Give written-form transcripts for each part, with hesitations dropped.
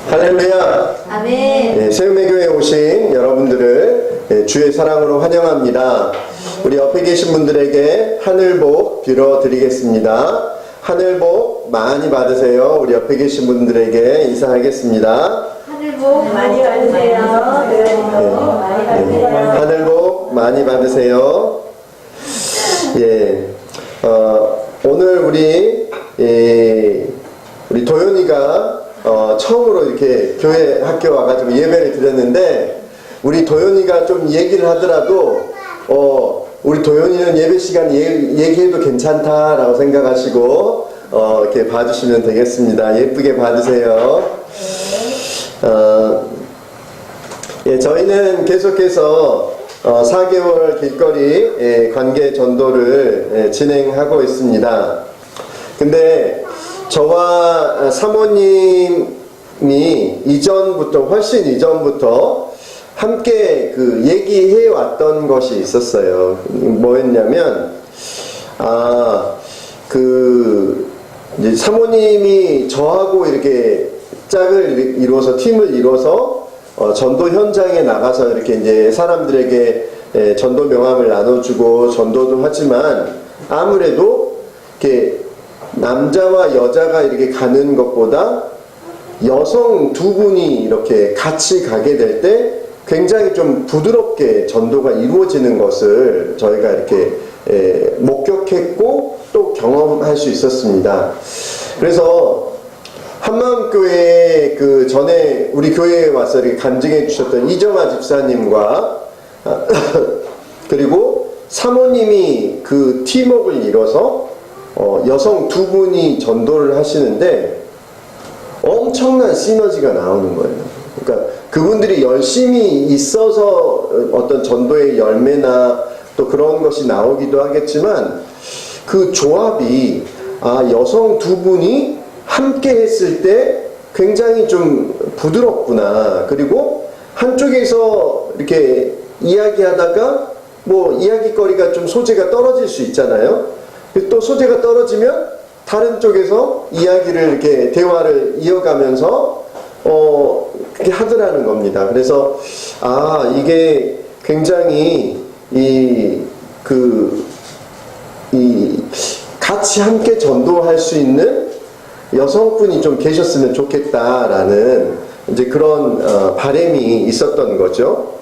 할렐루야. 아멘. 세움의교회에 오신 여러분들을 주의 사랑으로 환영합니다. 우리 옆에 계신 분들에게 하늘복 빌어드리겠습니다. 하늘복 많이 받으세요. 우리 옆에 계신 분들에게 인사하겠습니다. 하늘복 많이 받으세요. 많이 받으세요. 하늘복 많이 받으세요. 오늘 우리 도연이가 처음으로 이렇게 교회 학교 와가지고 예배를 드렸는데, 우리 도연이가 좀 얘기를 하더라도 우리 도연이는 예배 시간 얘기해도 괜찮다라고 생각하시고 이렇게 봐주시면 되겠습니다. 예쁘게 봐주세요. 저희는 계속해서 4개월 길거리 관계 전도를 진행하고 있습니다. 근데 저와 사모님이 훨씬 이전부터 함께 얘기해 왔던 것이 있었어요. 뭐였냐면, 이제 사모님이 저하고 이렇게 짝을 이루어서, 팀을 이루어서, 전도 현장에 나가서 이렇게 이제 사람들에게 전도 명함을 나눠주고 전도도 하지만, 아무래도 이렇게 남자와 여자가 이렇게 가는 것보다 여성 두 분이 이렇게 같이 가게 될 때 굉장히 좀 부드럽게 전도가 이루어지는 것을 저희가 이렇게 목격했고 또 경험할 수 있었습니다. 그래서 한마음교회 전에 우리 교회에 와서 이렇게 간증해 주셨던 이정아 집사님과 그리고 사모님이 팀워크를 이뤄서 여성 두 분이 전도를 하시는데 엄청난 시너지가 나오는 거예요. 그러니까 그분들이 열심히 있어서 어떤 전도의 열매나 또 그런 것이 나오기도 하겠지만, 그 조합이 여성 두 분이 함께 했을 때 굉장히 좀 부드럽구나. 그리고 한쪽에서 이렇게 이야기하다가 이야기거리가 좀 소재가 떨어질 수 있잖아요. 또 소재가 떨어지면 다른 쪽에서 이야기를 이렇게 대화를 이어가면서 그렇게 하더라는 겁니다. 그래서 이게 굉장히 같이 함께 전도할 수 있는 여성분이 좀 계셨으면 좋겠다라는 이제 그런 바람이 있었던 거죠.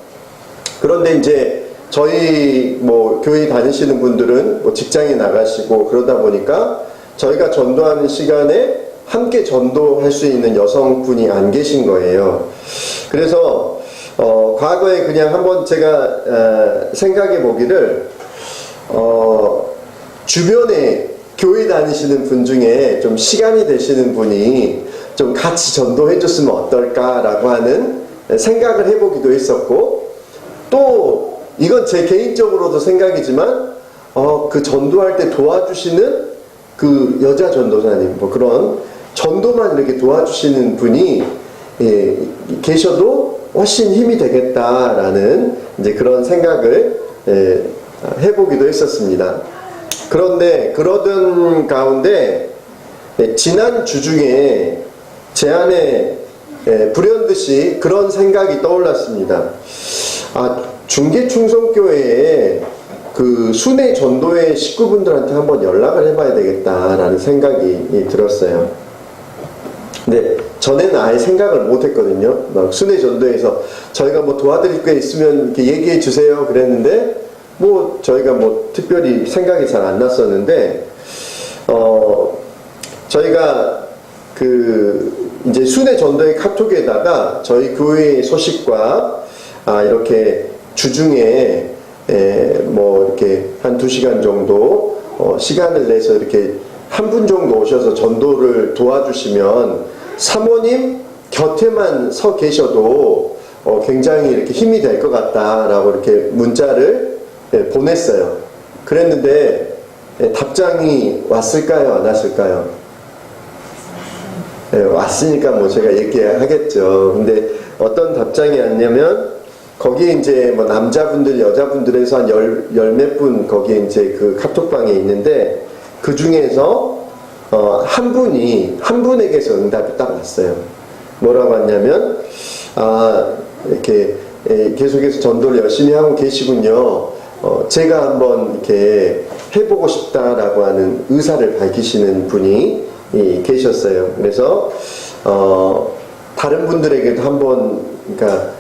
그런데 이제 저희 교회 다니시는 분들은 직장에 나가시고 그러다 보니까 저희가 전도하는 시간에 함께 전도할 수 있는 여성분이 안 계신 거예요. 그래서 과거에 그냥 한번 제가 생각해 보기를, 주변에 교회 다니시는 분 중에 좀 시간이 되시는 분이 좀 같이 전도해 줬으면 어떨까라고 하는 생각을 해보기도 했었고, 또 이건 제 개인적으로도 생각이지만 전도할 때 도와주시는 여자 전도사님, 그런 전도만 이렇게 도와주시는 분이 계셔도 훨씬 힘이 되겠다라는 이제 그런 생각을 해보기도 했었습니다. 그런데 그러던 가운데 지난 주 중에 제 안에 불현듯이 그런 생각이 떠올랐습니다. 중계충성교회에 순회 전도회 식구분들한테 한번 연락을 해봐야 되겠다라는 생각이 들었어요. 근데 전에는 아예 생각을 못했거든요. 순회 전도회에서 저희가 도와드릴 게 있으면 이렇게 얘기해 주세요 그랬는데, 저희가 특별히 생각이 잘 안 났었는데, 저희가 이제 순회 전도회 카톡에다가 저희 교회의 소식과 이렇게 주중에 이렇게 한 2시간 정도 시간을 내서 이렇게 한 분 정도 오셔서 전도를 도와주시면 사모님 곁에만 서 계셔도 굉장히 이렇게 힘이 될 것 같다라고 이렇게 문자를 보냈어요. 그랬는데 답장이 왔을까요? 안 왔을까요? 왔으니까 제가 얘기하겠죠. 근데 어떤 답장이 왔냐면, 거기에 이제 남자분들, 여자분들에서 한 열 몇 분 거기에 이제 카톡방에 있는데, 그 중에서 한 분에게서 응답이 딱 왔어요. 뭐라고 하냐면, 이렇게 계속해서 전도를 열심히 하고 계시군요. 제가 한번 이렇게 해보고 싶다라고 하는 의사를 밝히시는 분이 계셨어요. 그래서 다른 분들에게도 한번, 그러니까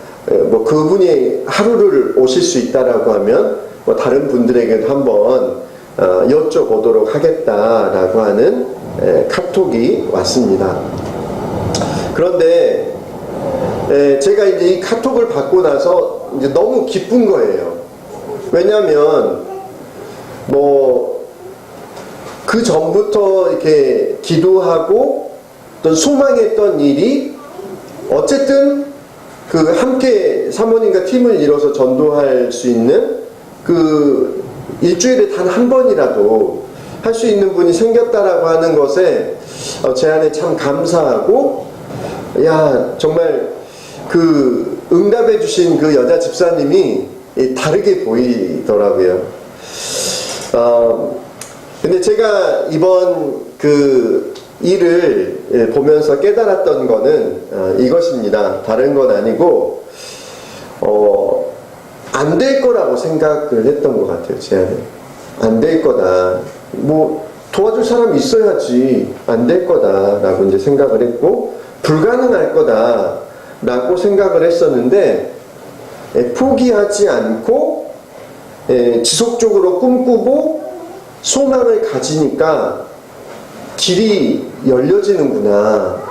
뭐 그분이 하루를 오실 수 있다라고 하면 뭐 다른 분들에게도 한번 여쭤보도록 하겠다라고 하는 카톡이 왔습니다. 그런데 제가 이제 이 카톡을 받고 나서 이제 너무 기쁜 거예요. 왜냐하면 뭐 그 전부터 이렇게 기도하고 또 소망했던 일이 어쨌든 그 함께 사모님과 팀을 이뤄서 전도할 수 있는 그 일주일에 단 한 번이라도 할 수 있는 분이 생겼다라고 하는 것에 제 안에 참 감사하고, 야, 정말 그 응답해 주신 그 여자 집사님이 다르게 보이더라고요. 근데 제가 이번 그 일을 보면서 깨달았던 거는 이것입니다. 다른 건 아니고 안 될 거라고 생각을 했던 것 같아요. 제 안에 안 될 거다. 뭐 도와줄 사람이 있어야지. 안 될 거다라고 이제 생각을 했고, 불가능할 거다라고 생각을 했었는데, 포기하지 않고 지속적으로 꿈꾸고 소망을 가지니까 길이 열려지는구나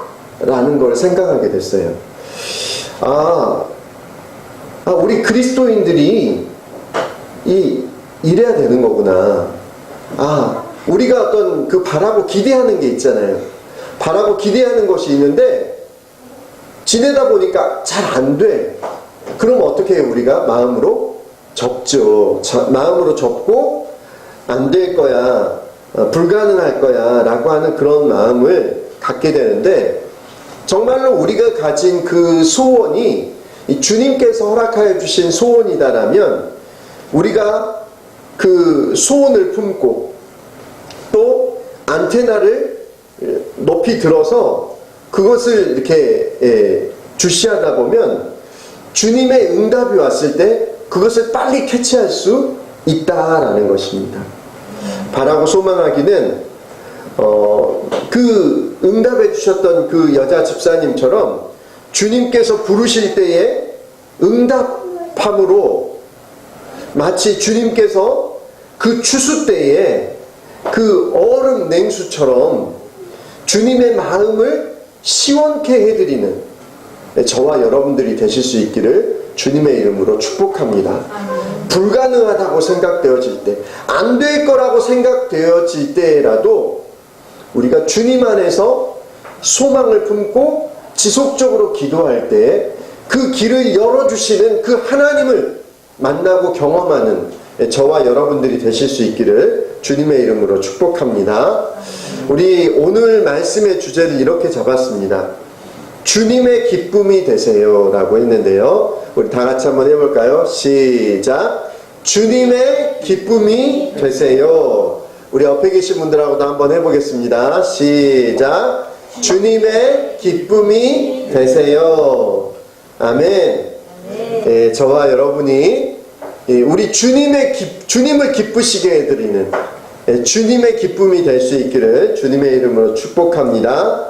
라는 걸 생각하게 됐어요. 우리 그리스도인들이 이래야 되는 거구나. 우리가 어떤 그 바라고 기대하는 게 있잖아요. 바라고 기대하는 것이 있는데 지내다 보니까 잘 안 돼. 그럼 어떻게 해요? 우리가 마음으로 접죠. 마음으로 접고 안 될 거야, 불가능할 거야 라고 하는 그런 마음을 갖게 되는데, 정말로 우리가 가진 그 소원이 주님께서 허락하여 주신 소원이다라면 우리가 그 소원을 품고 또 안테나를 높이 들어서 그것을 이렇게 주시하다 보면 주님의 응답이 왔을 때 그것을 빨리 캐치할 수 있다라는 것입니다. 바라고 소망하기는 그 응답해 주셨던 그 여자 집사님처럼 주님께서 부르실 때에 응답함으로, 마치 주님께서 그 추수 때에 그 얼음 냉수처럼 주님의 마음을 시원케 해드리는 저와 여러분들이 되실 수 있기를 주님의 이름으로 축복합니다. 불가능하다고 생각되어질 때, 안 될 거라고 생각되어질 때라도 우리가 주님 안에서 소망을 품고 지속적으로 기도할 때 그 길을 열어주시는 그 하나님을 만나고 경험하는 저와 여러분들이 되실 수 있기를 주님의 이름으로 축복합니다. 우리 오늘 말씀의 주제를 이렇게 잡았습니다. 주님의 기쁨이 되세요 라고 했는데요, 우리 다 같이 한번 해볼까요? 시작. 주님의 기쁨이 되세요. 우리 옆에 계신 분들하고도 한번 해보겠습니다. 시작. 주님의 기쁨이 되세요. 아멘. 저와 여러분이 우리 주님을 기쁘시게 해드리는 주님의 기쁨이 될 수 있기를 주님의 이름으로 축복합니다.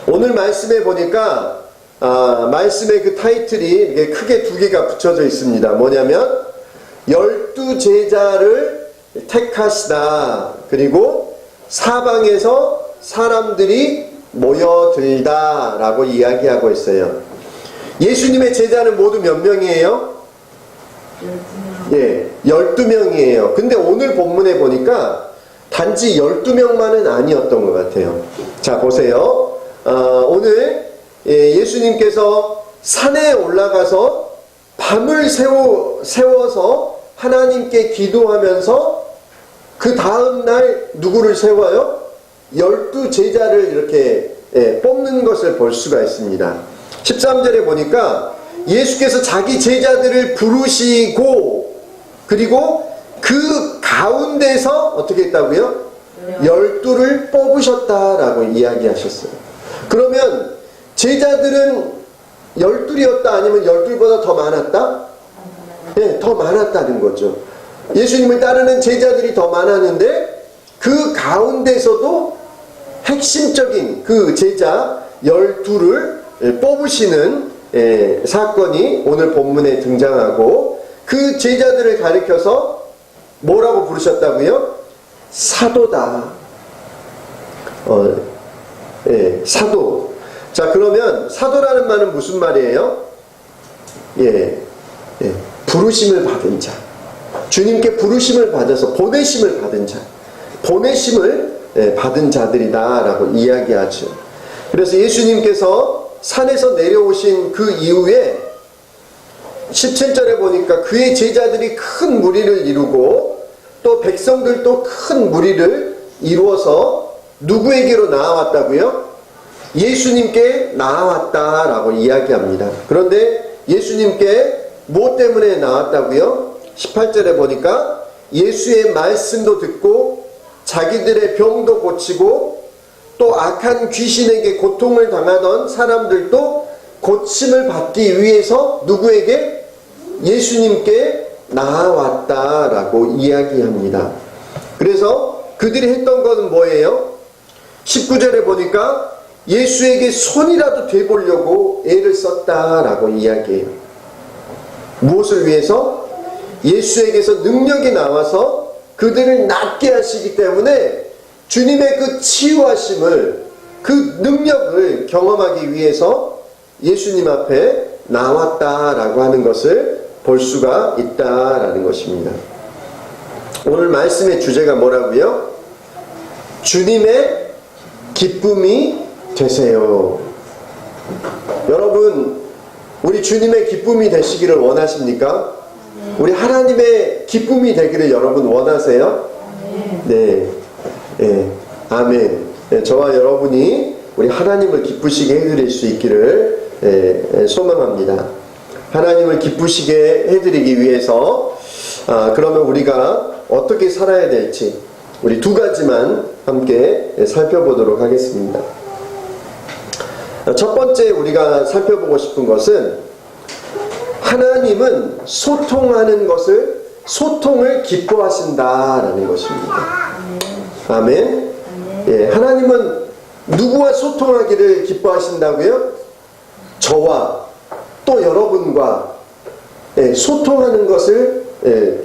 오늘 말씀에 보니까 말씀의 그 타이틀이 크게 두 개가 붙여져 있습니다. 뭐냐면 12제자를 택하시다, 그리고 사방에서 사람들이 모여들다 라고 이야기하고 있어요. 예수님의 제자는 모두 몇 명이에요? 12명이에요. 근데 오늘 본문에 보니까 단지 12명만은 아니었던 것 같아요. 자, 보세요. 오늘 예수님께서 산에 올라가서 밤을 세워서 하나님께 기도하면서 그 다음날 누구를 세워요? 12제자를 이렇게 뽑는 것을 볼 수가 있습니다. 13절에 보니까 예수께서 자기 제자들을 부르시고, 그리고 그 가운데서 어떻게 했다고요? 12를 뽑으셨다라고 이야기하셨어요. 그러면 제자들은 12이었다 아니면 12보다 더 많았다? 네, 더 많았다는 거죠. 예수님을 따르는 제자들이 더 많았는데 그 가운데서도 핵심적인 그 제자 12를 뽑으시는 사건이 오늘 본문에 등장하고, 그 제자들을 가리켜서 뭐라고 부르셨다고요? 사도다. 사도. 자, 그러면 사도라는 말은 무슨 말이에요? 부르심을 받은 자. 주님께 부르심을 받아서 보내심을 받은 자. 보내심을 받은 자들이다라고 이야기하죠. 그래서 예수님께서 산에서 내려오신 그 이후에 17절에 보니까 그의 제자들이 큰 무리를 이루고 또 백성들도 큰 무리를 이루어서 누구에게로 나아왔다고요? 예수님께 나아왔다라고 이야기합니다. 그런데 예수님께 무엇 때문에 나왔다고요? 18절에 보니까 예수의 말씀도 듣고 자기들의 병도 고치고 또 악한 귀신에게 고통을 당하던 사람들도 고침을 받기 위해서 누구에게? 예수님께 나아왔다라고 이야기합니다. 그래서 그들이 했던 것은 뭐예요? 19절에 보니까 예수에게 손이라도 대보려고 애를 썼다라고 이야기해요. 무엇을 위해서? 예수에게서 능력이 나와서 그들을 낫게 하시기 때문에 주님의 그 치유하심을, 그 능력을 경험하기 위해서 예수님 앞에 나왔다라고 하는 것을 볼 수가 있다라는 것입니다. 오늘 말씀의 주제가 뭐라고요? 주님의 기쁨이 되세요. 여러분, 우리 주님의 기쁨이 되시기를 원하십니까? 우리 하나님의 기쁨이 되기를 여러분 원하세요? 네. 아멘. 저와 여러분이 우리 하나님을 기쁘시게 해드릴 수 있기를 소망합니다. 하나님을 기쁘시게 해드리기 위해서 그러면 우리가 어떻게 살아야 될지 우리 두 가지만 함께 살펴보도록 하겠습니다. 첫 번째 우리가 살펴보고 싶은 것은 하나님은 소통을 기뻐하신다라는 것입니다. 아멘. 하나님은 누구와 소통하기를 기뻐하신다고요? 저와 또 여러분과 소통하는 것을,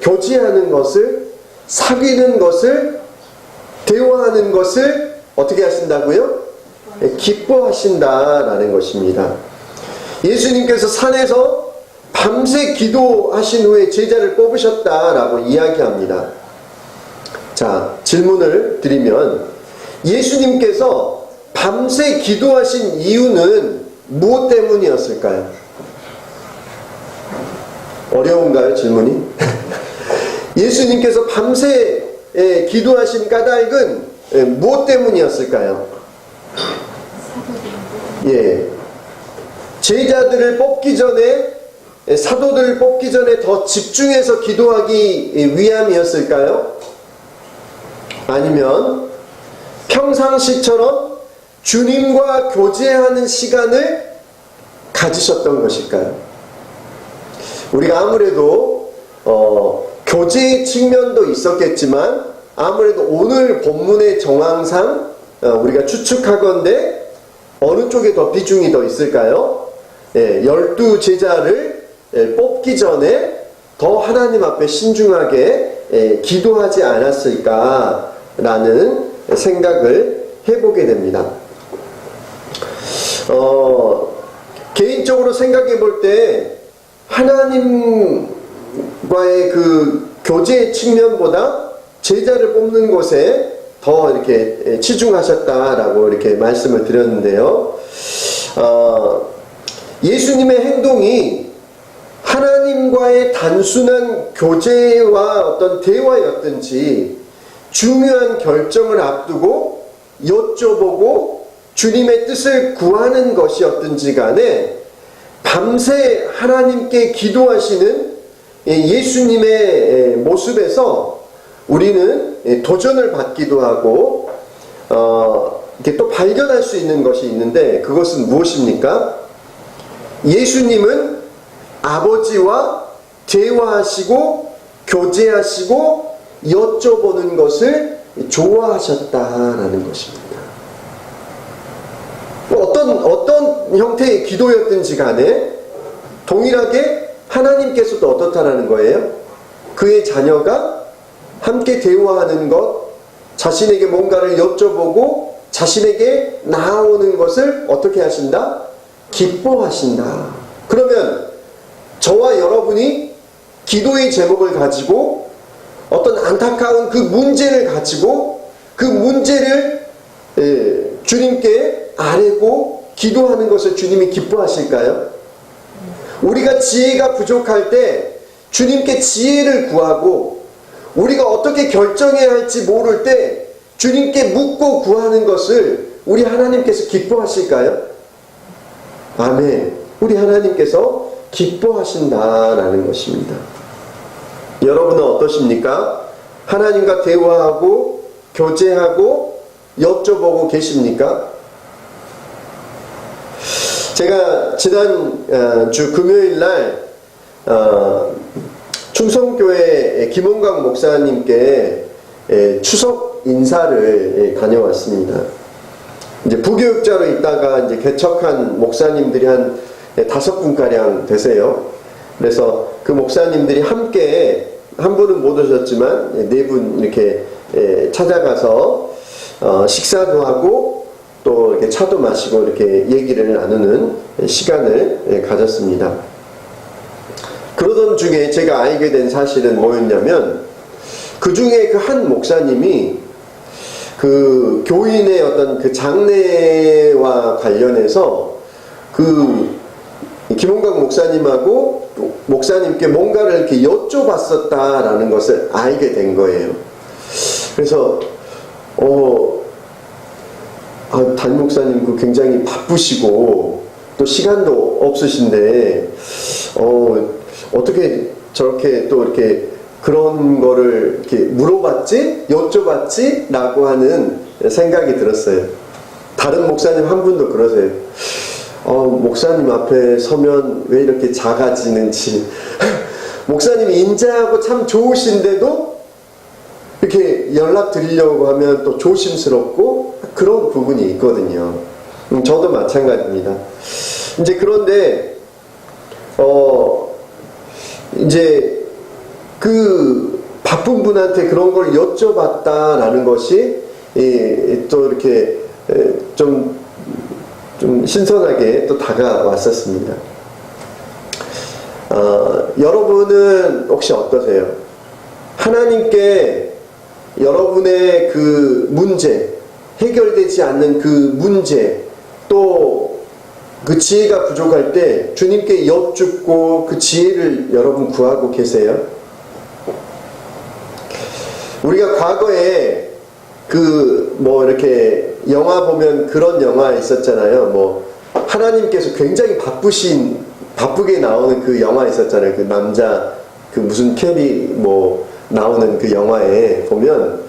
교제하는 것을, 사귀는 것을, 대화하는 것을 어떻게 하신다고요? 기뻐하신다라는 것입니다. 예수님께서 산에서 밤새 기도하신 후에 제자를 뽑으셨다라고 이야기합니다. 자, 질문을 드리면 예수님께서 밤새 기도하신 이유는 무엇 때문이었을까요? 어려운가요, 질문이? 예수님께서 밤새 기도하신 까닭은 무엇 때문이었을까요? 제자들을 뽑기 전에, 사도들을 뽑기 전에 더 집중해서 기도하기 위함이었을까요? 아니면 평상시처럼 주님과 교제하는 시간을 가지셨던 것일까요? 우리가 아무래도 교제의 측면도 있었겠지만 아무래도 오늘 본문의 정황상 우리가 추측하건대 어느 쪽에 더 비중이 더 있을까요? 12제자를 뽑기 전에 더 하나님 앞에 신중하게 기도하지 않았을까라는 생각을 해보게 됩니다. 개인적으로 생각해 볼 때 하나님과의 그 교제의 측면보다 제자를 뽑는 것에 더 이렇게 치중하셨다라고 이렇게 말씀을 드렸는데요. 예수님의 행동이 하나님과의 단순한 교제와 어떤 대화였든지 중요한 결정을 앞두고 여쭤보고 주님의 뜻을 구하는 것이었든지 간에 밤새 하나님께 기도하시는 예수님의 모습에서 우리는 도전을 받기도 하고 이렇게 또 발견할 수 있는 것이 있는데 그것은 무엇입니까? 예수님은 아버지와 대화하시고 교제하시고 여쭤보는 것을 좋아하셨다라는 것입니다. 어떤 형태의 기도였든지 간에 동일하게 하나님께서도 어떻다라는 거예요? 그의 자녀가 함께 대화하는 것, 자신에게 뭔가를 여쭤보고 자신에게 나아오는 것을 어떻게 하신다? 기뻐하신다. 그러면 저와 여러분이 기도의 제목을 가지고 어떤 안타까운 그 문제를 가지고 그 문제를 주님께 아뢰고 기도하는 것을 주님이 기뻐하실까요? 우리가 지혜가 부족할 때 주님께 지혜를 구하고 우리가 어떻게 결정해야 할지 모를 때 주님께 묻고 구하는 것을 우리 하나님께서 기뻐하실까요? 아멘. 우리 하나님께서 기뻐하신다라는 것입니다. 여러분은 어떠십니까? 하나님과 대화하고 교제하고 여쭤보고 계십니까? 제가 지난 주 금요일 날 충성교회 김원광 목사님께 추석 인사를 다녀왔습니다. 이제 부교육자로 있다가 이제 개척한 목사님들이 한 5분가량 되세요. 그래서 그 목사님들이 함께 한 분은 못 오셨지만 4분 이렇게 찾아가서 식사도 하고 또 이렇게 차도 마시고 이렇게 얘기를 나누는 시간을 가졌습니다. 그러던 중에 제가 알게 된 사실은 뭐였냐면 그 중에 그 한 목사님이 그 교인의 어떤 그 장래와 관련해서 그 김원광 목사님하고 목사님께 뭔가를 이렇게 여쭤봤었다라는 것을 알게 된 거예요. 그래서 담임 목사님 그 굉장히 바쁘시고 또 시간도 없으신데 어떻게 저렇게 또 이렇게 그런 거를 이렇게 물어봤지? 여쭤봤지? 라고 하는 생각이 들었어요. 다른 목사님 한 분도 그러세요. 목사님 앞에 서면 왜 이렇게 작아지는지. 목사님이 인자하고 참 좋으신데도 이렇게 연락 드리려고 하면 또 조심스럽고 그런 부분이 있거든요. 저도 마찬가지입니다. 이제 그런데 이제 그 바쁜 분한테 그런 걸 여쭤봤다라는 것이 또 이렇게 좀 신선하게 또 다가왔었습니다. 여러분은 혹시 어떠세요? 하나님께 여러분의 그 문제, 해결되지 않는 그 문제, 또 그 지혜가 부족할 때 주님께 여쭙고 그 지혜를 여러분 구하고 계세요? 우리가 과거에 그 뭐 이렇게 영화 보면 그런 영화 있었잖아요. 뭐 하나님께서 굉장히 바쁘게 나오는 그 영화 있었잖아요. 그 남자 그 무슨 캐리 뭐 나오는 그 영화에 보면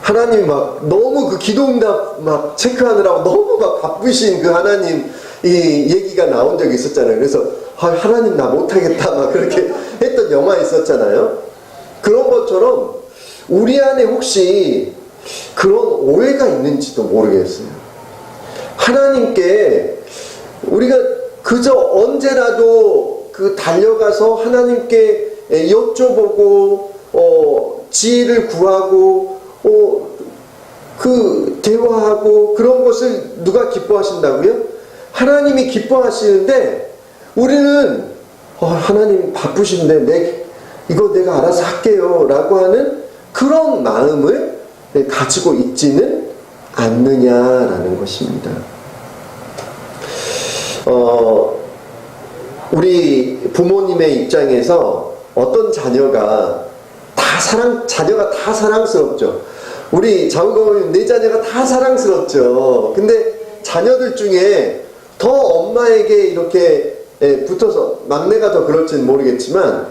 하나님이 막 너무 그 기도응답 막 체크하느라고 너무 막 바쁘신 그 하나님 이 얘기가 나온 적이 있었잖아요. 그래서 하나님 나 못하겠다 막 그렇게 했던 영화 있었잖아요. 그런 것처럼 우리 안에 혹시 그런 오해가 있는지도 모르겠어요. 하나님께 우리가 그저 언제라도 그 달려가서 하나님께 여쭤보고 지혜를 구하고 그 대화하고 그런 것을 누가 기뻐하신다고요? 하나님이 기뻐하시는데 우리는 하나님 바쁘신데 이거 내가 알아서 할게요 라고 하는 그런 마음을 가지고 있지는 않느냐라는 것입니다. 우리 부모님의 입장에서 어떤 자녀가 다 사랑스럽죠. 우리 장우가 내 자녀가 다 사랑스럽죠. 근데 자녀들 중에 더 엄마에게 이렇게 붙어서 막내가 더 그럴지는 모르겠지만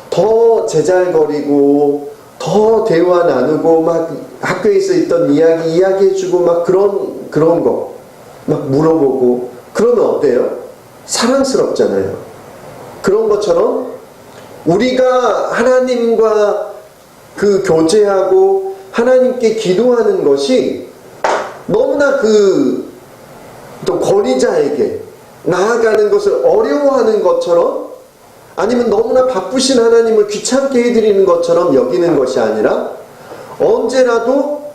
더 제잘거리고 더 대화 나누고 막 학교에서 있던 이야기해주고 막 그런 거 막 물어보고 그러면 어때요? 사랑스럽잖아요. 그런 것처럼 우리가 하나님과 그 교제하고 하나님께 기도하는 것이 너무나 또 권위자에게 나아가는 것을 어려워하는 것처럼 아니면 너무나 바쁘신 하나님을 귀찮게 해드리는 것처럼 여기는 것이 아니라 언제라도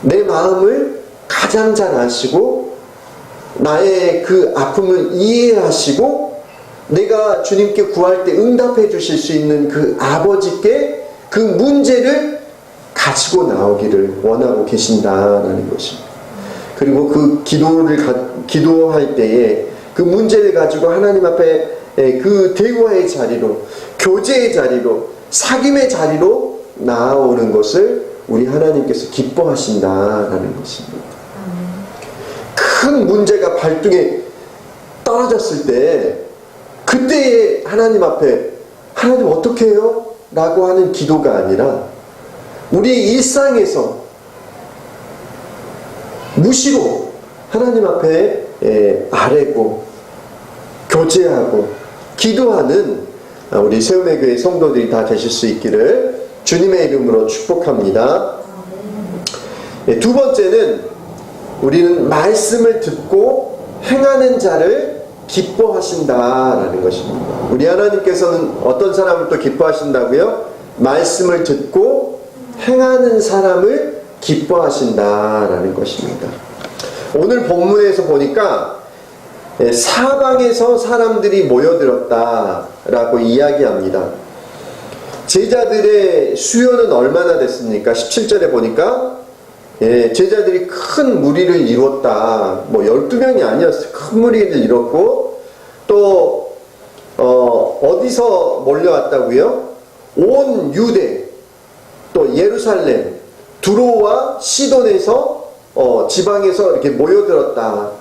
내 마음을 가장 잘 아시고 나의 그 아픔을 이해하시고 내가 주님께 구할 때 응답해 주실 수 있는 그 아버지께 그 문제를 가지고 나오기를 원하고 계신다라는 것입니다. 그리고 그 기도할 때에 그 문제를 가지고 하나님 앞에 그 대화의 자리로, 교제의 자리로, 사귐의 자리로 나아오는 것을 우리 하나님께서 기뻐하신다라는 것입니다. 큰 문제가 발등에 떨어졌을 때 그때에 하나님 앞에 하나님 어떻게 해요? 라고 하는 기도가 아니라 우리 일상에서 무시로 하나님 앞에 아뢰고 교제하고 기도하는 우리 세움의교회 성도들이 다 되실 수 있기를 주님의 이름으로 축복합니다. 두 번째는 우리는 말씀을 듣고 행하는 자를 기뻐하신다라는 것입니다. 우리 하나님께서는 어떤 사람을 또 기뻐하신다고요? 말씀을 듣고 행하는 사람을 기뻐하신다라는 것입니다. 오늘 본문에서 보니까 사방에서 사람들이 모여들었다라고 이야기합니다. 제자들의 수요는 얼마나 됐습니까? 17절에 보니까 제자들이 큰 무리를 이뤘다. 12명이 아니었어요. 큰 무리를 이뤘고 또 어디서 몰려왔다고요? 온 유대 또 예루살렘 두로와 시돈에서 지방에서 이렇게 모여들었다.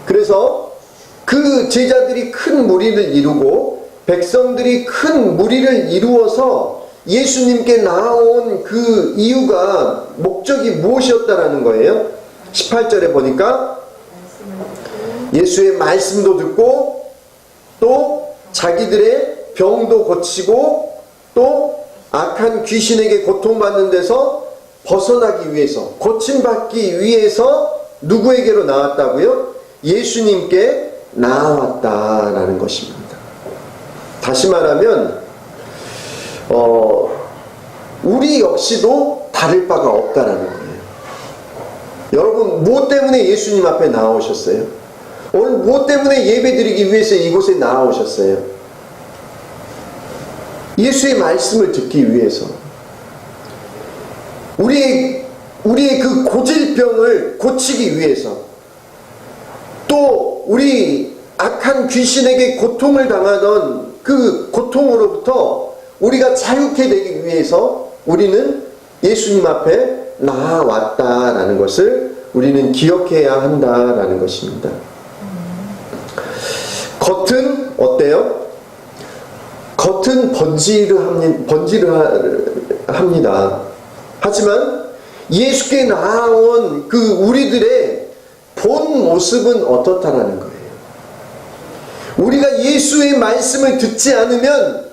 그래서 그 제자들이 큰 무리를 이루고 백성들이 큰 무리를 이루어서 예수님께 나아온 그 이유가 목적이 무엇이었다라는 거예요? 18절에 보니까 예수의 말씀도 듣고 또 자기들의 병도 고치고 또 악한 귀신에게 고통받는 데서 벗어나기 위해서 고침받기 위해서 누구에게로 나왔다고요? 예수님께 나아왔다라는 것입니다. 다시 말하면 우리 역시도 다를 바가 없다라는 거예요. 여러분 무엇 때문에 예수님 앞에 나오셨어요? 오늘 무엇 때문에 예배드리기 위해서 이곳에 나오셨어요? 예수의 말씀을 듣기 위해서 우리의 그 고질병을 고치기 위해서 또 우리 악한 귀신에게 고통을 당하던 그 고통으로부터 우리가 자유케 되기 위해서 우리는 예수님 앞에 나아왔다라는 것을 우리는 기억해야 한다라는 것입니다. 겉은 어때요? 겉은 번지르합니다. 하지만 예수께 나아온 그 우리들의 본 모습은 어떻다라는 거예요. 우리가 예수의 말씀을 듣지 않으면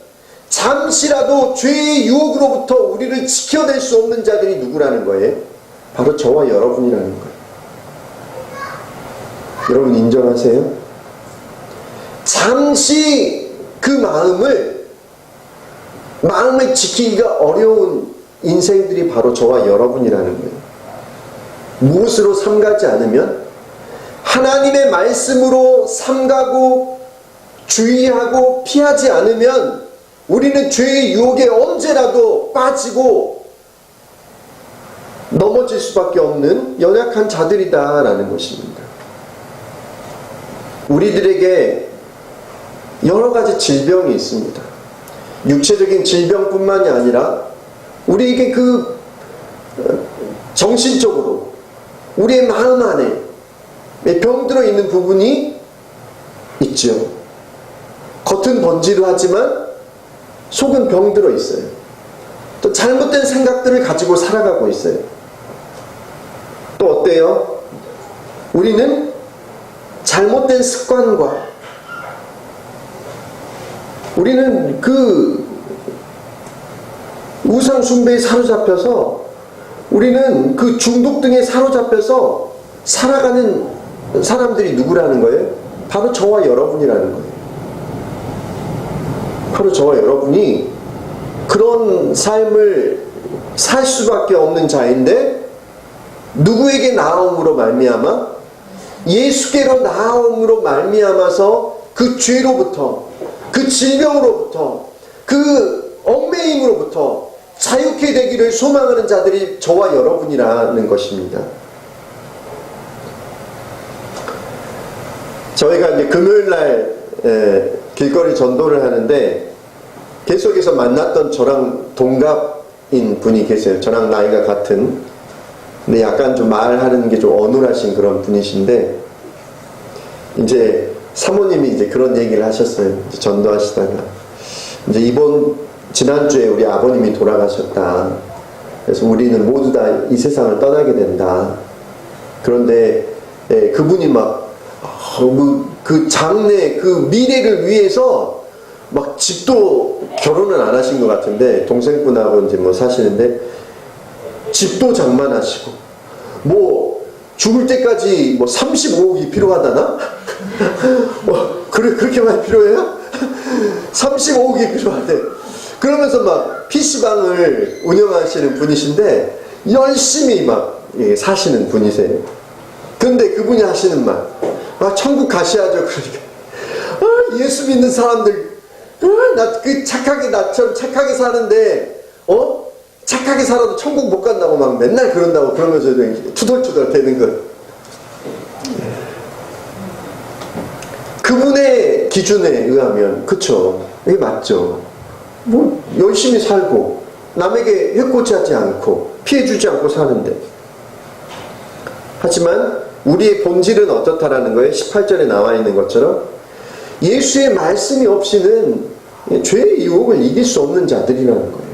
잠시라도 죄의 유혹으로부터 우리를 지켜낼 수 없는 자들이 누구라는 거예요? 바로 저와 여러분이라는 거예요. 여러분 인정하세요? 잠시 그 마음을 지키기가 어려운 인생들이 바로 저와 여러분이라는 거예요. 무엇으로 삼가지 않으면 하나님의 말씀으로 삼가고 주의하고 피하지 않으면 우리는 죄의 유혹에 언제라도 빠지고 넘어질 수밖에 없는 연약한 자들이다라는 것입니다. 우리들에게 여러 가지 질병이 있습니다. 육체적인 질병뿐만이 아니라 우리에게 그 정신적으로 우리의 마음 안에 병들어 있는 부분이 있죠. 겉은 번지르하지만 속은 병들어 있어요. 또 잘못된 생각들을 가지고 살아가고 있어요. 또 어때요? 우리는 잘못된 습관과 우리는 그 우상 숭배에 사로잡혀서 우리는 그 중독 등에 사로잡혀서 살아가는 사람들이 누구라는 거예요? 바로 저와 여러분이라는 거예요. 바로 저와 여러분이 그런 삶을 살 수밖에 없는 자인데 누구에게 나아옴으로 말미암아? 예수께로 나아옴으로 말미암아서 그 죄로부터, 그 질병으로부터, 그 얽매임으로부터 자유케 되기를 소망하는 자들이 저와 여러분이라는 것입니다. 저희가 이제 금요일날 길거리 전도를 하는데 계속해서 만났던 저랑 동갑인 분이 계세요. 저랑 나이가 같은. 근데 약간 좀 말하는 게 좀 어눌하신 그런 분이신데, 이제 사모님이 이제 그런 얘기를 하셨어요. 이제 전도하시다가. 이제 지난주에 우리 아버님이 돌아가셨다. 그래서 우리는 모두 다 이 세상을 떠나게 된다. 그런데 그분이 막 그 장래, 그 미래를 위해서 막 집도 결혼은 안 하신 것 같은데 동생분하고 이제 뭐 사시는데 집도 장만하시고 뭐 죽을 때까지 뭐 35억이 필요하다나? 그렇게 많이 필요해요? 35억이 필요하대. 그러면서 막 PC방을 운영하시는 분이신데 열심히 막 사시는 분이세요. 근데 그분이 하시는 말, 천국 가셔야죠. 그러니까 예수 믿는 사람들 나처럼 착하게 사는데 착하게 살아도 천국 못 간다고 막 맨날 그런다고 그러면서 투덜투덜 대는 것. 그분의 기준에 의하면 그쵸, 이게 맞죠. 뭐 열심히 살고 남에게 해코지하지 않고 피해주지 않고 사는데, 하지만 우리의 본질은 어떻다라는 거예요? 18절에 나와 있는 것처럼 예수의 말씀이 없이는 죄의 유혹을 이길 수 없는 자들이라는 거예요.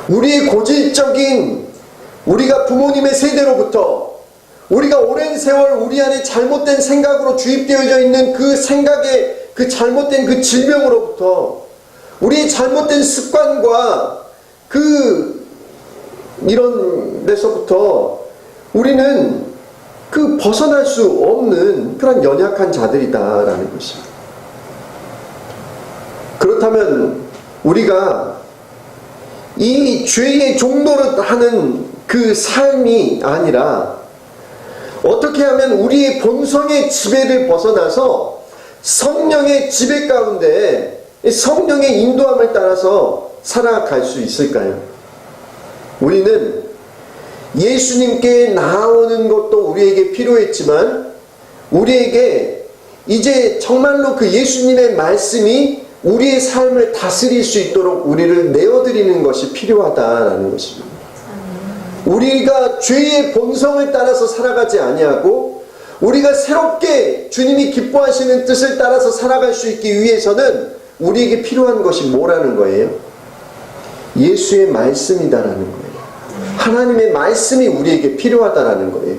우리의 고질적인, 우리가 부모님의 세대로부터 우리가 오랜 세월 우리 안에 잘못된 생각으로 주입되어져 있는 그 생각의 그 잘못된 그 질병으로부터, 우리의 잘못된 습관과 이런 데서부터 우리는 벗어날 수 없는 그런 연약한 자들이다라는 것입니다. 그렇다면 우리가 이 죄의 종노릇 하는 그 삶이 아니라 어떻게 하면 우리의 본성의 지배를 벗어나서 성령의 지배 가운데 성령의 인도함을 따라서 살아갈 수 있을까요? 우리는 예수님께 나아오는 것도 우리에게 필요했지만 우리에게 이제 정말로 그 예수님의 말씀이 우리의 삶을 다스릴 수 있도록 우리를 내어드리는 것이 필요하다라는 것입니다. 우리가 죄의 본성을 따라서 살아가지 아니하고 우리가 새롭게 주님이 기뻐하시는 뜻을 따라서 살아갈 수 있기 위해서는 우리에게 필요한 것이 뭐라는 거예요? 예수의 말씀이다라는 거예요. 하나님의 말씀이 우리에게 필요하다라는 거예요.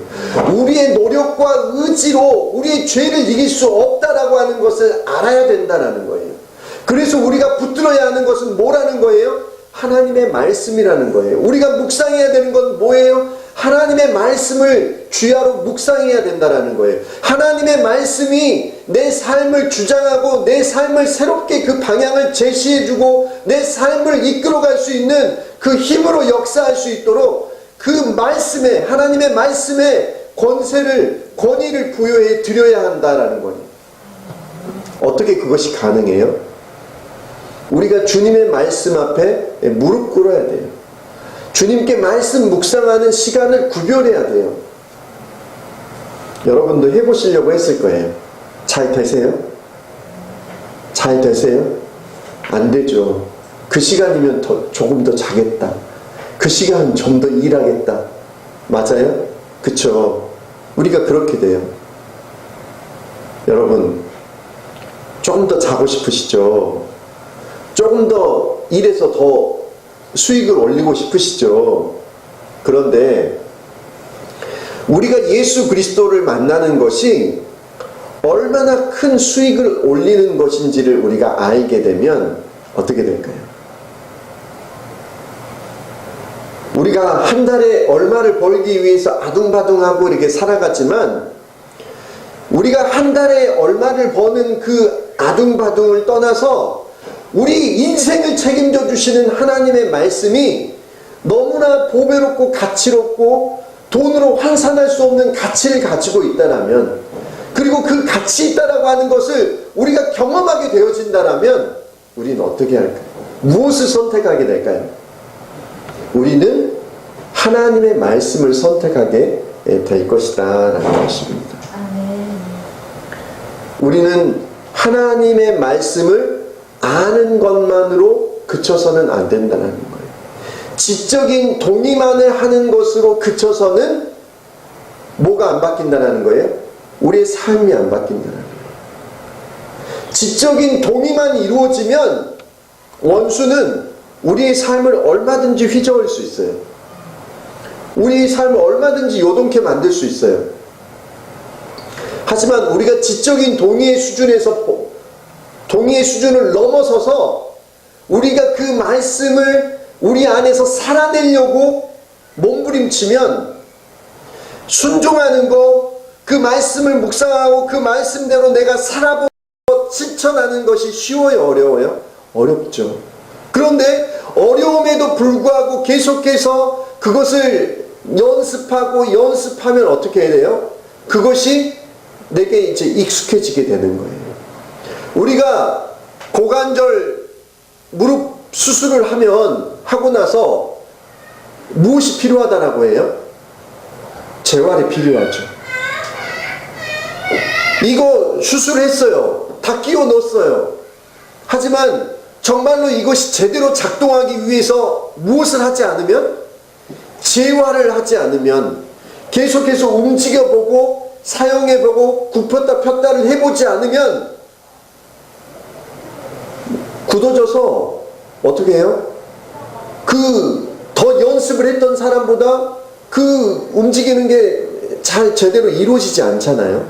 우리의 노력과 의지로 우리의 죄를 이길 수 없다라고 하는 것을 알아야 된다라는 거예요. 그래서 우리가 붙들어야 하는 것은 뭐라는 거예요? 하나님의 말씀이라는 거예요. 우리가 묵상해야 되는 건 뭐예요? 하나님의 말씀을 주야로 묵상해야 된다라는 거예요. 하나님의 말씀이 내 삶을 주장하고 내 삶을 새롭게 그 방향을 제시해주고 내 삶을 이끌어갈 수 있는 그 힘으로 역사할 수 있도록 그 말씀에, 하나님의 말씀에 권위를 부여해 드려야 한다라는 거예요. 어떻게 그것이 가능해요? 우리가 주님의 말씀 앞에 무릎 꿇어야 돼요. 주님께 말씀 묵상하는 시간을 구별해야 돼요. 여러분도 해보시려고 했을 거예요. 잘 되세요? 잘 되세요? 안 되죠. 그 시간이면 조금 더 자겠다. 그 시간 좀 더 일하겠다. 맞아요? 그쵸? 우리가 그렇게 돼요. 여러분, 조금 더 자고 싶으시죠? 조금 더 일해서 더 수익을 올리고 싶으시죠. 그런데 우리가 예수 그리스도를 만나는 것이 얼마나 큰 수익을 올리는 것인지를 우리가 알게 되면 어떻게 될까요? 우리가 한 달에 얼마를 벌기 위해서 아둥바둥하고 이렇게 살아갔지만, 우리가 한 달에 얼마를 버는 그 아둥바둥을 떠나서 우리 인생을 책임져 주시는 하나님의 말씀이 너무나 보배롭고 가치롭고 돈으로 환산할 수 없는 가치를 가지고 있다라면, 그리고 그 가치 있다라고 하는 것을 우리가 경험하게 되어진다라면 우리는 어떻게 할까요? 무엇을 선택하게 될까요? 우리는 하나님의 말씀을 선택하게 될 것이다 라는 것입니다. 우리는 하나님의 말씀을 아는 것만으로 그쳐서는 안 된다는 거예요. 지적인 동의만을 하는 것으로 그쳐서는 뭐가 안 바뀐다는 거예요? 우리의 삶이 안 바뀐다는 거예요. 지적인 동의만 이루어지면 원수는 우리의 삶을 얼마든지 휘저을 수 있어요. 우리의 삶을 얼마든지 요동케 만들 수 있어요. 하지만 우리가 지적인 동의의 수준을 넘어서서 우리가 그 말씀을 우리 안에서 살아내려고 몸부림치면, 순종하는 것, 그 말씀을 묵상하고 그 말씀대로 내가 살아보고 실천하는 것이 쉬워요, 어려워요? 어렵죠. 그런데 어려움에도 불구하고 계속해서 그것을 연습하고 연습하면 어떻게 해야 돼요? 그것이 내게 이제 익숙해지게 되는 거예요. 우리가 고관절 무릎 수술을 하고 나서 무엇이 필요하다라고 해요? 재활이 필요하죠. 이거 수술했어요. 다 끼워 넣었어요. 하지만 정말로 이것이 제대로 작동하기 위해서 무엇을 하지 않으면, 재활을 하지 않으면, 계속해서 움직여보고 사용해보고 굽혔다 폈다를 해보지 않으면 굳어져서 어떻게 해요? 더 연습을 했던 사람보다 그 움직이는 게 잘 제대로 이루어지지 않잖아요.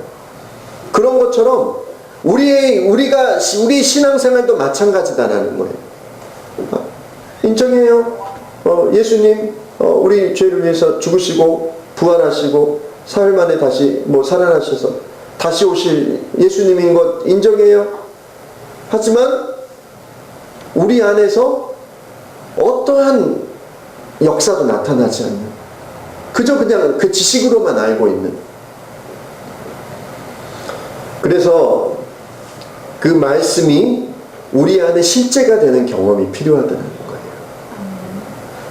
그런 것처럼 우리의 신앙생활도 마찬가지다라는 거예요. 인정해요. 예수님 우리 죄를 위해서 죽으시고 부활하시고 사흘 만에 다시 살아나셔서 다시 오실 예수님인 것 인정해요. 하지만 우리 안에서 어떠한 역사도 나타나지 않는, 그저 그냥 그 지식으로만 알고 있는. 그래서 그 말씀이 우리 안에 실제가 되는 경험이 필요하다는 거예요.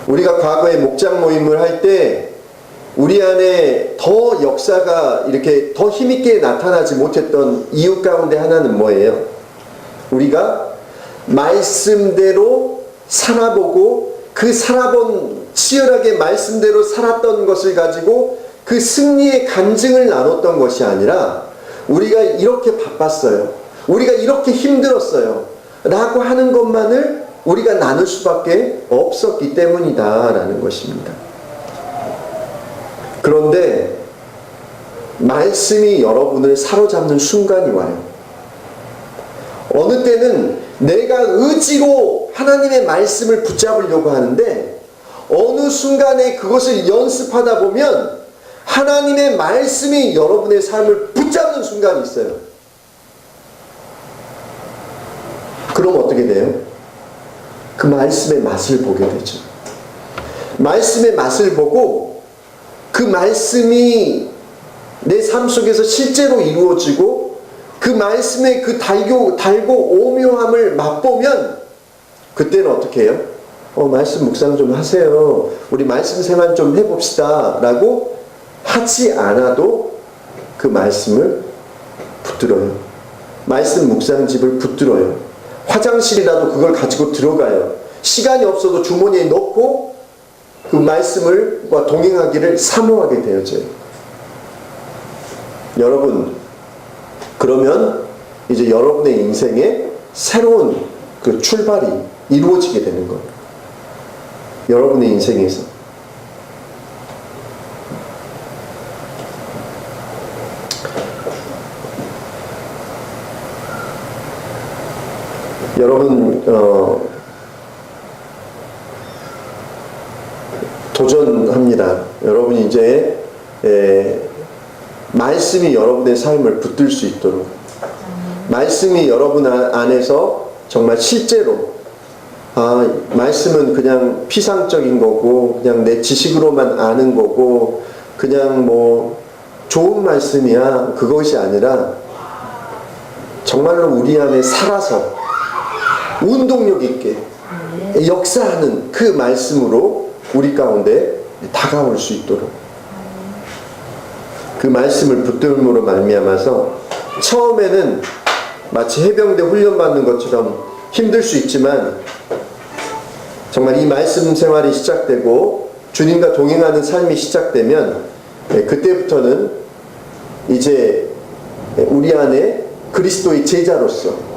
우리가 과거에 목장 모임을 할 때 우리 안에 더 역사가 이렇게 더 힘있게 나타나지 못했던 이유 가운데 하나는 뭐예요? 우리가 말씀대로 살아보고 그 치열하게 말씀대로 살았던 것을 가지고 그 승리의 간증을 나눴던 것이 아니라, 우리가 이렇게 바빴어요, 우리가 이렇게 힘들었어요 라고 하는 것만을 우리가 나눌 수밖에 없었기 때문이다 라는 것입니다. 그런데 말씀이 여러분을 사로잡는 순간이 와요. 어느 때는 내가 의지로 하나님의 말씀을 붙잡으려고 하는데, 어느 순간에 그것을 연습하다 보면 하나님의 말씀이 여러분의 삶을 붙잡는 순간이 있어요. 그럼 어떻게 돼요? 그 말씀의 맛을 보게 되죠. 말씀의 맛을 보고 그 말씀이 내 삶 속에서 실제로 이루어지고 그 말씀의 그 달고 오묘함을 맛보면, 그때는 어떻게 해요? 말씀 묵상 좀 하세요, 우리 말씀 생활 좀 해봅시다 라고 하지 않아도 그 말씀을 붙들어요. 말씀 묵상집을 붙들어요. 화장실이라도 그걸 가지고 들어가요. 시간이 없어도 주머니에 넣고 그 말씀과 동행하기를 사모하게 되어져요. 여러분, 그러면 이제 여러분의 인생에 새로운 그 출발이 이루어지게 되는 거예요. 여러분의 인생에서. 여러분 도전합니다. 여러분이 이제 말씀이 여러분의 삶을 붙들 수 있도록, 말씀이 여러분 안에서 정말 실제로 말씀은 그냥 피상적인 거고 그냥 내 지식으로만 아는 거고 그냥 뭐 좋은 말씀이야, 그것이 아니라 정말로 우리 안에 살아서 운동력 있게 역사하는 그 말씀으로 우리 가운데 다가올 수 있도록, 그 말씀을 붙들므로 말미암아서 처음에는 마치 해병대 훈련받는 것처럼 힘들 수 있지만 정말 이 말씀 생활이 시작되고 주님과 동행하는 삶이 시작되면 그때부터는 이제 우리 안에 그리스도의 제자로서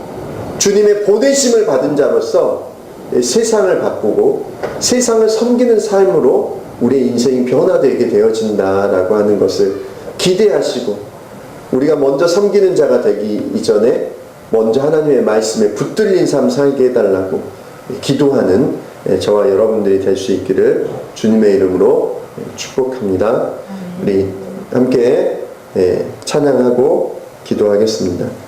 주님의 보내심을 받은 자로서 세상을 바꾸고 세상을 섬기는 삶으로 우리의 인생이 변화되게 되어진다라고 하는 것을 기대하시고, 우리가 먼저 섬기는 자가 되기 이전에 먼저 하나님의 말씀에 붙들린 삶 살게 해달라고 기도하는 저와 여러분들이 될 수 있기를 주님의 이름으로 축복합니다. 우리 함께 찬양하고 기도하겠습니다.